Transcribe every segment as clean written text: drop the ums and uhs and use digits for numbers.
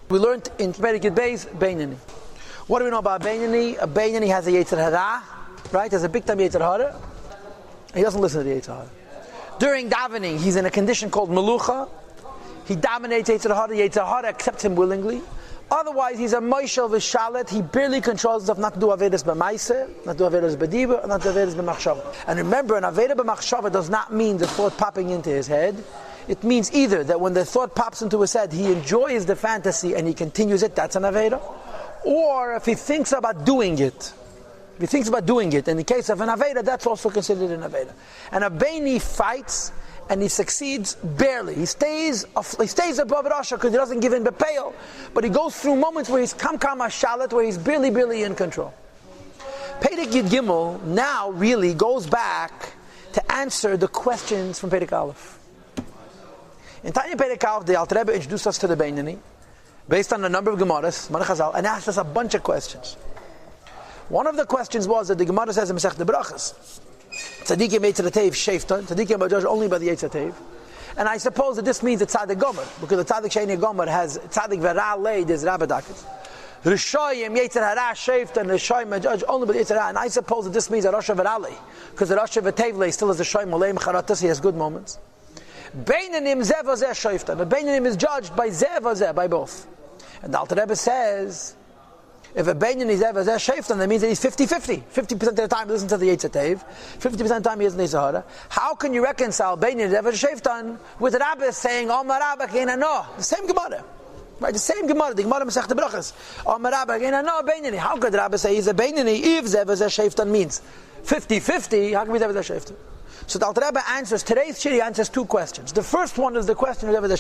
We learned in Perikid Beis, Beinani. What do we know about Beinani? A Beinani has a Yetzer Hara, right? Has a big time Yetzer Hara. He doesn't listen to the Yetzer Hara. During davening, he's in a condition called Melucha. He dominates Yetzer Hara. Yetzer Hara accepts him willingly. Otherwise, he's a Moishel V'Shalet. He barely controls himself not to do Avedas B'Maiseh, not to do Avedas B'Diba, not to do Avedas B'Machshava. And remember, an Aveda B'Machshava does not mean the thought popping into his head. It means either that when the thought pops into his head, he enjoys the fantasy and he continues it, that's an Aveda. Or if he thinks about doing it, in the case of an Aveda, that's also considered an Aveda. And a Beini fights and he succeeds barely. He stays above Rasha because he doesn't give in Bepeil. But he goes through moments where he's Kam Shalit, where he's barely in control. Perek Yud Gimel now really goes back to answer the questions from Perek Aleph. In Tanya Perek Aleph, the Alter Rebbe introduced us to the Beinani based on a number of Gemaras, and asked us a bunch of questions. One of the questions was that the Gemara says in Masechet Brachos, Tzadikim Yetzer Tev Sheiftan, Tzadikim are judged only by the Yetzer Tev. And I suppose that this means the Tzadik Gomer, because the Tzadik Sheini Gomer has Tzadik Vera Leid is Rabadakas. Rishoyim Yetzer Hara Sheiftan, Rishoyim are judged only by the Yetzer Hara. And I suppose that this means that Rasha Vera Leid, because the Rasha V'Tev Leid still has the Shoyim Oleim Charatas, he has good moments. Beinanim Zeh V'Zeh Sheiftan. The Beinanim is judged by Zeh V'Zeh, by both. And the Alter Rebbe says, if a Beinanim is Zeh V'Zeh Sheiftan, that means that he's 50-50. 50% of the time he listens to the Yetzer Tev, 50% of the time he listens to the Yetzer Hara. How can you reconcile Beinanim Zeh V'Zeh Sheiftan with the Rabbi saying, Omar Rabba Keina No? The same Gemara. Right, the same Gemara, the Gemara Masechet Brachos. Omar Rabba Keina No Beinani. How could the Rabbi say he's a Beinani if Zeh V'Zeh Sheiftan means 50-50? How can we Zeh V'Zeh Sheiftan? So the Alter Rebbe answers, today's Shiri answers two questions. The first one is the question of Zeh V'Zeh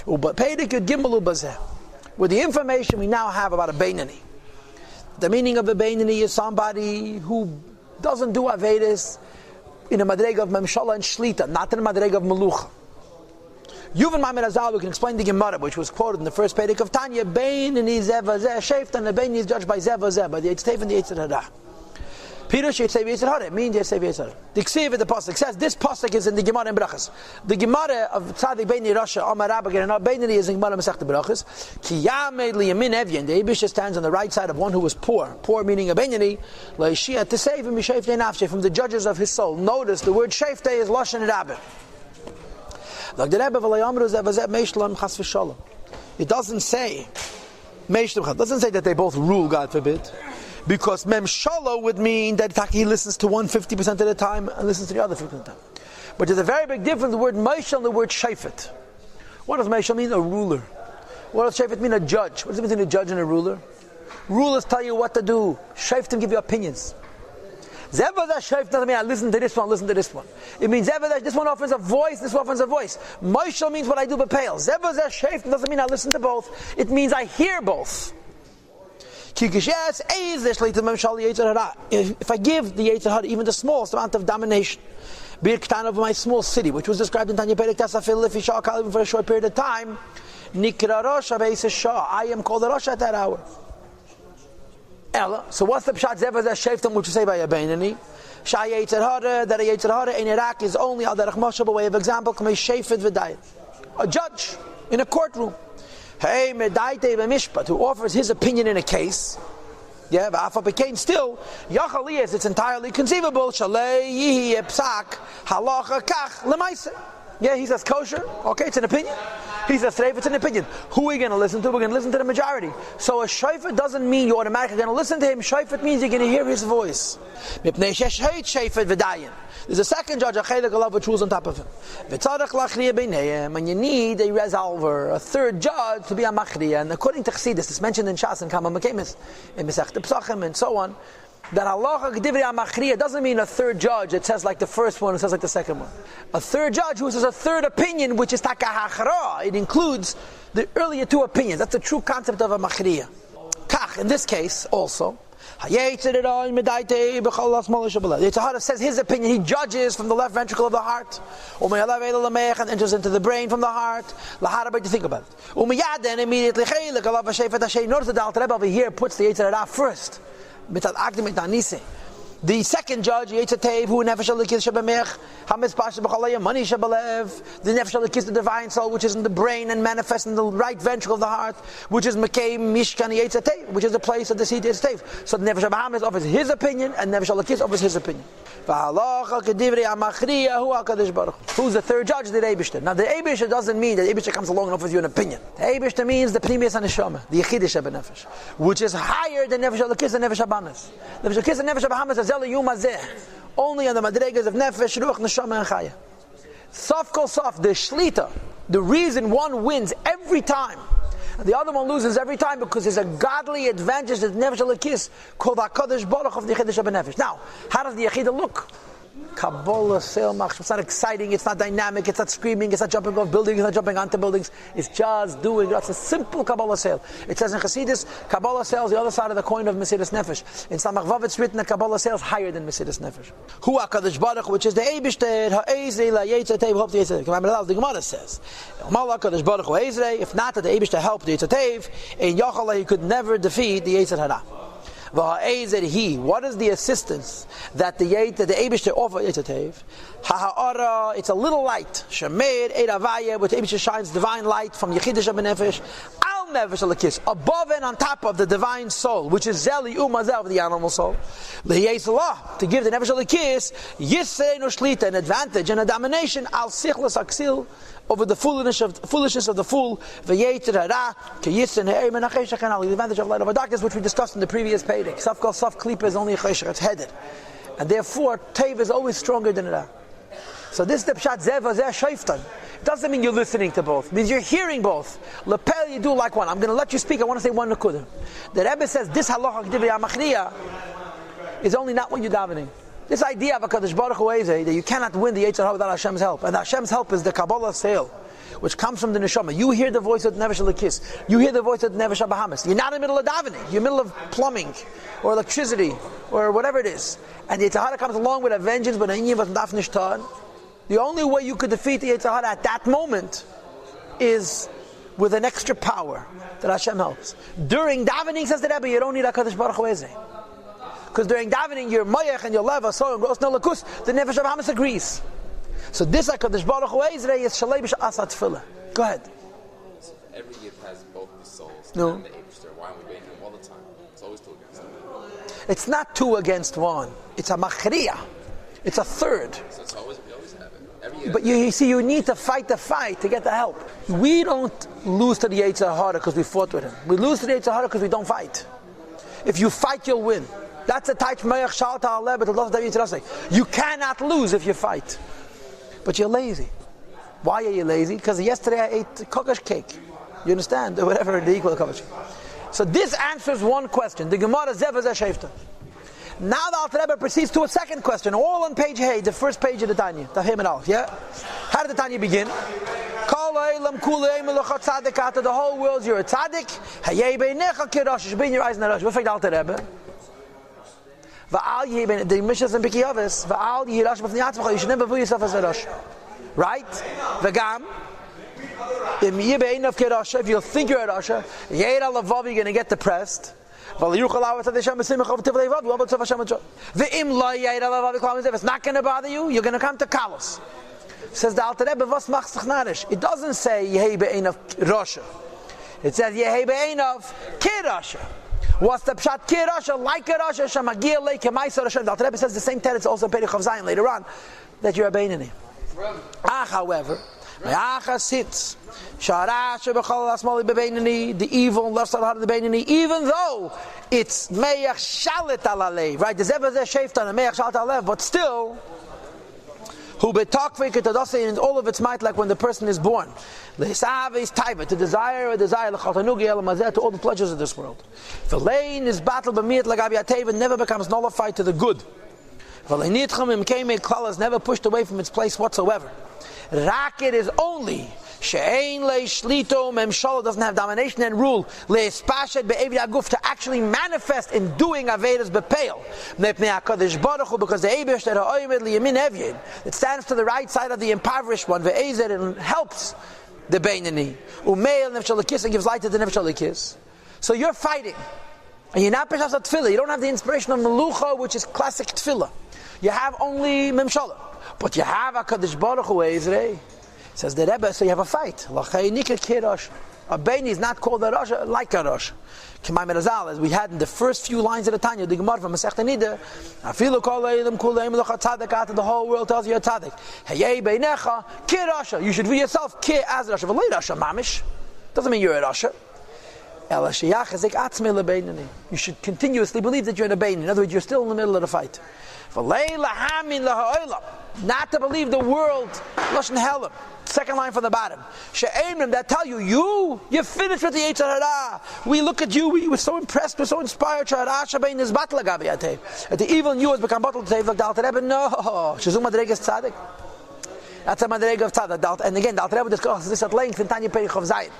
Sheiftan. Perek Yud Gimel Ubazeh. With the information we now have about a Beinani. The meaning of a Beinani is somebody who doesn't do Avedis in a Madrega of Memshala and Shlita, not in a Madrega of Melucha. Yuvan Ma'amid Azal, we can explain the Gemara, which was quoted in the first Perek of Tanya, Beinani Zeh V'Zeh Sheiftan, the Beinani is judged by Zeh V'Zeh, by the Yetzer Tev and the Yetzer Hara. Pirush Yetzer Yetzer Hara, it means Yetzer Yetzer Hara. The Ksiv of the Pasuk says, this Pasuk is in the Gemara in Brachos. The Gemara of Tzadik Beini Rasha, Omar Rabba Geina, Beinani is in Gemara Masechet Brachos. Ki Yamed Liyamin Evyin, the Eibusha stands on the right side of one who was poor. Poor meaning a Beinani, Leishia to save him Mishaftei Nafshe, from the judges of his soul. Notice the word Shaftei is Lashon Rabba. Like the Rebbe V'layamru Zeh V'Zeh Meishlam Chas V'Shalom. It doesn't say Meishlam, it doesn't say that they both rule, God forbid. Because Memshala would mean that he listens to one 50% of the time and listens to the other 50% of the time. But there's a very big difference, the word Meishal and the word Shafet. What does Meishal mean? A ruler. What does Shafet mean? A judge. What does it mean between a judge and a ruler? Rulers tell you what to do. Shafetim give you opinions. Zeh V'Zeh Shafet doesn't mean I listen to this one, listen to this one. It means Zeh V'Zeh, this one offers a voice, this one offers a voice. Meishal means what I do but pale. Zeh V'Zeh Shafet doesn't mean I listen to both. It means I hear both. If I give the Yetzer Hara even the smallest amount of domination, of my small city, which was described in Tanya Perek Tasafil, if even for a short period of time, I am called a Rosh at that hour. Ella. So what's the Pshat Zeh V'Zeh Sheiftan, which you say by a Beinani? Shah Yetzer Hara, that a Yetzer Hara in Iraq is only al derech Moshe, by way of example, a judge in a courtroom. Hey, Medaite B'Mishpat, who offers his opinion in a case, yeah, V'Afa Pekain, still, Yachaliyas, it's entirely conceivable, Shalei Yihi Psak, Halacha Kach, Lemaise. Yeah, he says kosher, okay, it's an opinion. He says treif, it's an opinion. Who are we going to listen to? We're going to listen to the majority. So a shofet doesn't mean you're automatically going to listen to him. Shofet means you're going to hear his voice. There's a second judge, a chedek alav, which rules on top of him. And you need a resolver, a third judge to be a machriya. And according to Chassidus, it's mentioned in Shas and Kama Mekemis, in Masechet Pesachim, and so on, that halacha gedivri machriya doesn't mean a third judge. It says like the first one, it says like the second one. A third judge who says a third opinion, which is takahachra. It includes the earlier two opinions. That's the true concept of a machriya. Kach, in this case, also, the Yetzer Hara says his opinion. He judges from the left ventricle of the heart, and enters into the brain from the heart. To think about it. And immediately, notice that the Alter Rebbe over here puts the Yetzer Hara first. The second judge, Yetzer Tev, who nefesh alikis shebamech, hametz pasha b'chalayim, money shebalev, the nefesh alikis, the divine soul, which is in the brain and manifests in the right ventricle of the heart, which is Mekayim Mishkan Yetzer Tev, which is the place of the seat Yetzer Tev. So the nefesh Bahamas offers his opinion, and nefesh alikis offers his opinion. Who's the third judge? The Eibishter. Now the Eibishter doesn't mean that the Eibishter comes along and offers you an opinion. The Eibishter means the Pnimius HaNeshama, the Yechidish HaBenefesh, which is higher than Nefesh Alikis and Nefesh HaBahamas. Nefesh Alikis and Nefesh HaBahamas are Zeli Yum Hazeh, only on the Madregas of Nefesh, Ruach, Neshama, and Chaya. Sof kol sof, the Shlita, the reason one wins every time, and the other one loses every time, because there's a godly advantage that Nefesh Alikis called HaKadosh Baruch of the Yechidish HaBenefesh. Now, how does the Yechidah look? Kabbalah, Seil Machshav. It's not exciting, it's not dynamic, it's not screaming, it's not jumping off buildings, it's not jumping onto buildings. It's just doing. It's a simple Kabbalah Seil. It says in Chassidus, Kabbalah Seil is the other side of the coin of Mesidas Nefesh. In Samach Vav it's written that Kabbalah Seil is higher than Mesidas Nefesh. Hu HaKadosh Baruch, which is the Eibishter, Ha'ezrei LaYetzer Tev, hope the Yetzer Tev. The Gemara says, HaKadosh Baruch Hu Ezrei, if not that the Eibishter helped the Yetzer Tev, in Yachala he could never defeat the Yetzer Hara. What is the assistance that the Eibishter offer Yetzer Tev? Ha'ara, it's a little light. Shemeir Eid Avaya, which the Eibishter shines divine light from Yechidish HaBenefesh, Al Nefesh Alikis, above and on top of the divine soul, which is Zeli Umazel of the animal soul. L'Yeisalah, to give the Nefesh Alikis Yisrei no Shlita, an advantage and a domination Al Sichlas Aksil, over the foolishness of the fool, the advantage of light over darkness, which we discussed in the previous page. Saf kol saf klipa is only a chesher, it's headed, and therefore Tev is always stronger than Ra. So this is the pshat zev hazeh shayftan. It doesn't mean you're listening to both. It means you're hearing both. Lepel, you do like one. I'm going to let you speak. I want to say one nakuda. The Rebbe says this halacha k'divrei hamachriya is only not when you're davening. This idea of HaKadosh Baruch Hu Ezeh, that you cannot win the Yetzer Hara without Hashem's help, and Hashem's help is the Kabbalah Seil, which comes from the Neshama. You hear the voice of Nefesh Alikis, you hear the voice of Nefesh HaBahamas. You're not in the middle of davening, you're in the middle of plumbing, or electricity, or whatever it is. And the Yetzer Hara comes along with a vengeance, but the only way you could defeat the Yetzer Hara at that moment is with an extra power that Hashem helps. During davening, says the Rebbe, you don't need HaKadosh Baruch Hu Ezeh. Because during davening, your mayach and your leva, so and gross nelakus, the nefesh HaBahamas agrees. So this HaKadosh Baruch Hu Ezrei is shalei b'sha'asat tefillah. Go ahead. So every yid has both the souls no. and the Eibishter. Why are we waiting all the time? It's always two against one. It's not two against one. It's a machriya. It's a third. So it's always, we always have it. Every yid. But you see, you need to fight the fight to get the help. We don't lose to the Yetzer Hara because we fought with him. We lose to the Yetzer Hara because we don't fight. If you fight, you'll win. That's a taich me'ach shalta aleh, but you cannot lose if you fight. But you're lazy. Why are you lazy? Because yesterday I ate kokosh cake. You understand? Or whatever the equal kokosh. So this answers one question. The Gemara zev hazeh shayfta. Now the Alter Rebbe proceeds to a second question, all on page Hey, the first page of the Tanya. Yeah? How did the Tanya begin? The whole world, you're a tzaddik. Be in your eyes in the rush. What the Alter Rebbe? The Mishnah in Pirkei Avos, you should never view yourself as a Rosh. Right? V'gam, if you think you're a Rosh, you're going to get depressed. If it's not going to bother you, you're going to come to Kalos. Says the Alter Rebbe, was machst dich narish? It doesn't say Yehi be'einav Rosh. It says Yehi be'einav Kirasha. What's the pshat Kirasha? Like a Rosh, Shamagir Lake Kemaisa Rosh. The Alter Rebbe says the same teretz also in Perich of Zion later on, that you're a Beinani. However, sits the evil left side of the Beinani, even though it's Meyach Shalit Alalei, right? The Zev Zeh Sheftan and Meyach Shalit Alalei, but still, who betakvik in all of its might, like when the person is born. Lehisav is taiva, to desire a desire, to all the pleasures of this world. V'lein is battle b'miyat l'gabi ateva, never becomes nullified to the good. V'lein nitcham imkeimei klal is never pushed away from its place whatsoever. Raket is only she'ein le'shlito memshala, doesn't have domination and rule, le'espashet be'evi aguf, to actually manifest in doing avedas bepeil, nepnei HaKadosh Baruch Hu, because the Eibush that ha'oimed liyamin evyin, it stands to the right side of the impoverished one, ve'ezer, and helps the Beinani, umeil nefesh alikis, and gives light to the nefesh alikis. So you're fighting, And you're not Peshas Tefillah. You don't have the inspiration of Melucha, which is classic Tefillah. You have only Memshala. But you have HaKadosh Baruch Hu Ezrei. Says the Rebbe, so you have a fight. A Beini is not called a Rosh, like a Rosh. As we had in the first few lines of the Tanya, the Gemara from Masechta Nida, Afilu kol eilim kuleim l'cha tzaddik, after the whole world tells you you're tzaddik. Heyei beinecha ki Rasha. You should view yourself ki as Rasha. V'lei Rasha mamish. Doesn't mean you're a Rasha. Ela sheyach ezik atzmei lebeinani. You should continuously believe that you're in a Beini. In other words, you're still in the middle of the fight. V'lei lahamin laha'olam. Not to believe the world, Lashon Helam. Second line from the bottom. She'emrim, that tell you, you're finished with the Yetzer Hara. We look at you, we were so impressed, we're so inspired. That the evil in you has become bottled to save like Dalter Rebbe. No. Shezum Madrega is tzaddik. That's a Madrega of tzaddik. And again, Dalter Rebbe discusses this at length in Tanya Perich of Zayin.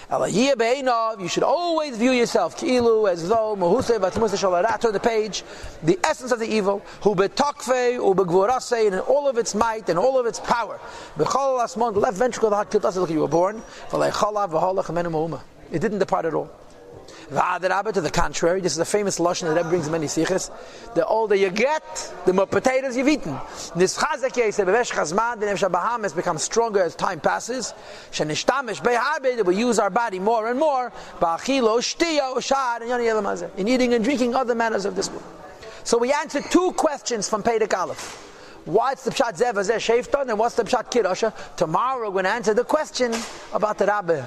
You should always view yourself ki'ilu as though turn the page, the essence of the evil, hu betokfei u begvorasei, in all of its might and all of its power. B'chol asmon, the left ventricle of the heart killed us like you were born. It didn't depart at all. To the contrary, this is a famous lashon that Rebbe brings in many sichos. The older you get, the more potatoes you've eaten. This chazak the nefesh Bahamas becomes stronger as time passes. That we use our body more and more in eating and drinking other manners of this world. So we answered two questions from Perek Aleph. What's the pshat zev azeh sheifton and what's the pshat kirosha? Tomorrow we're going to answer the question about the Rabbi.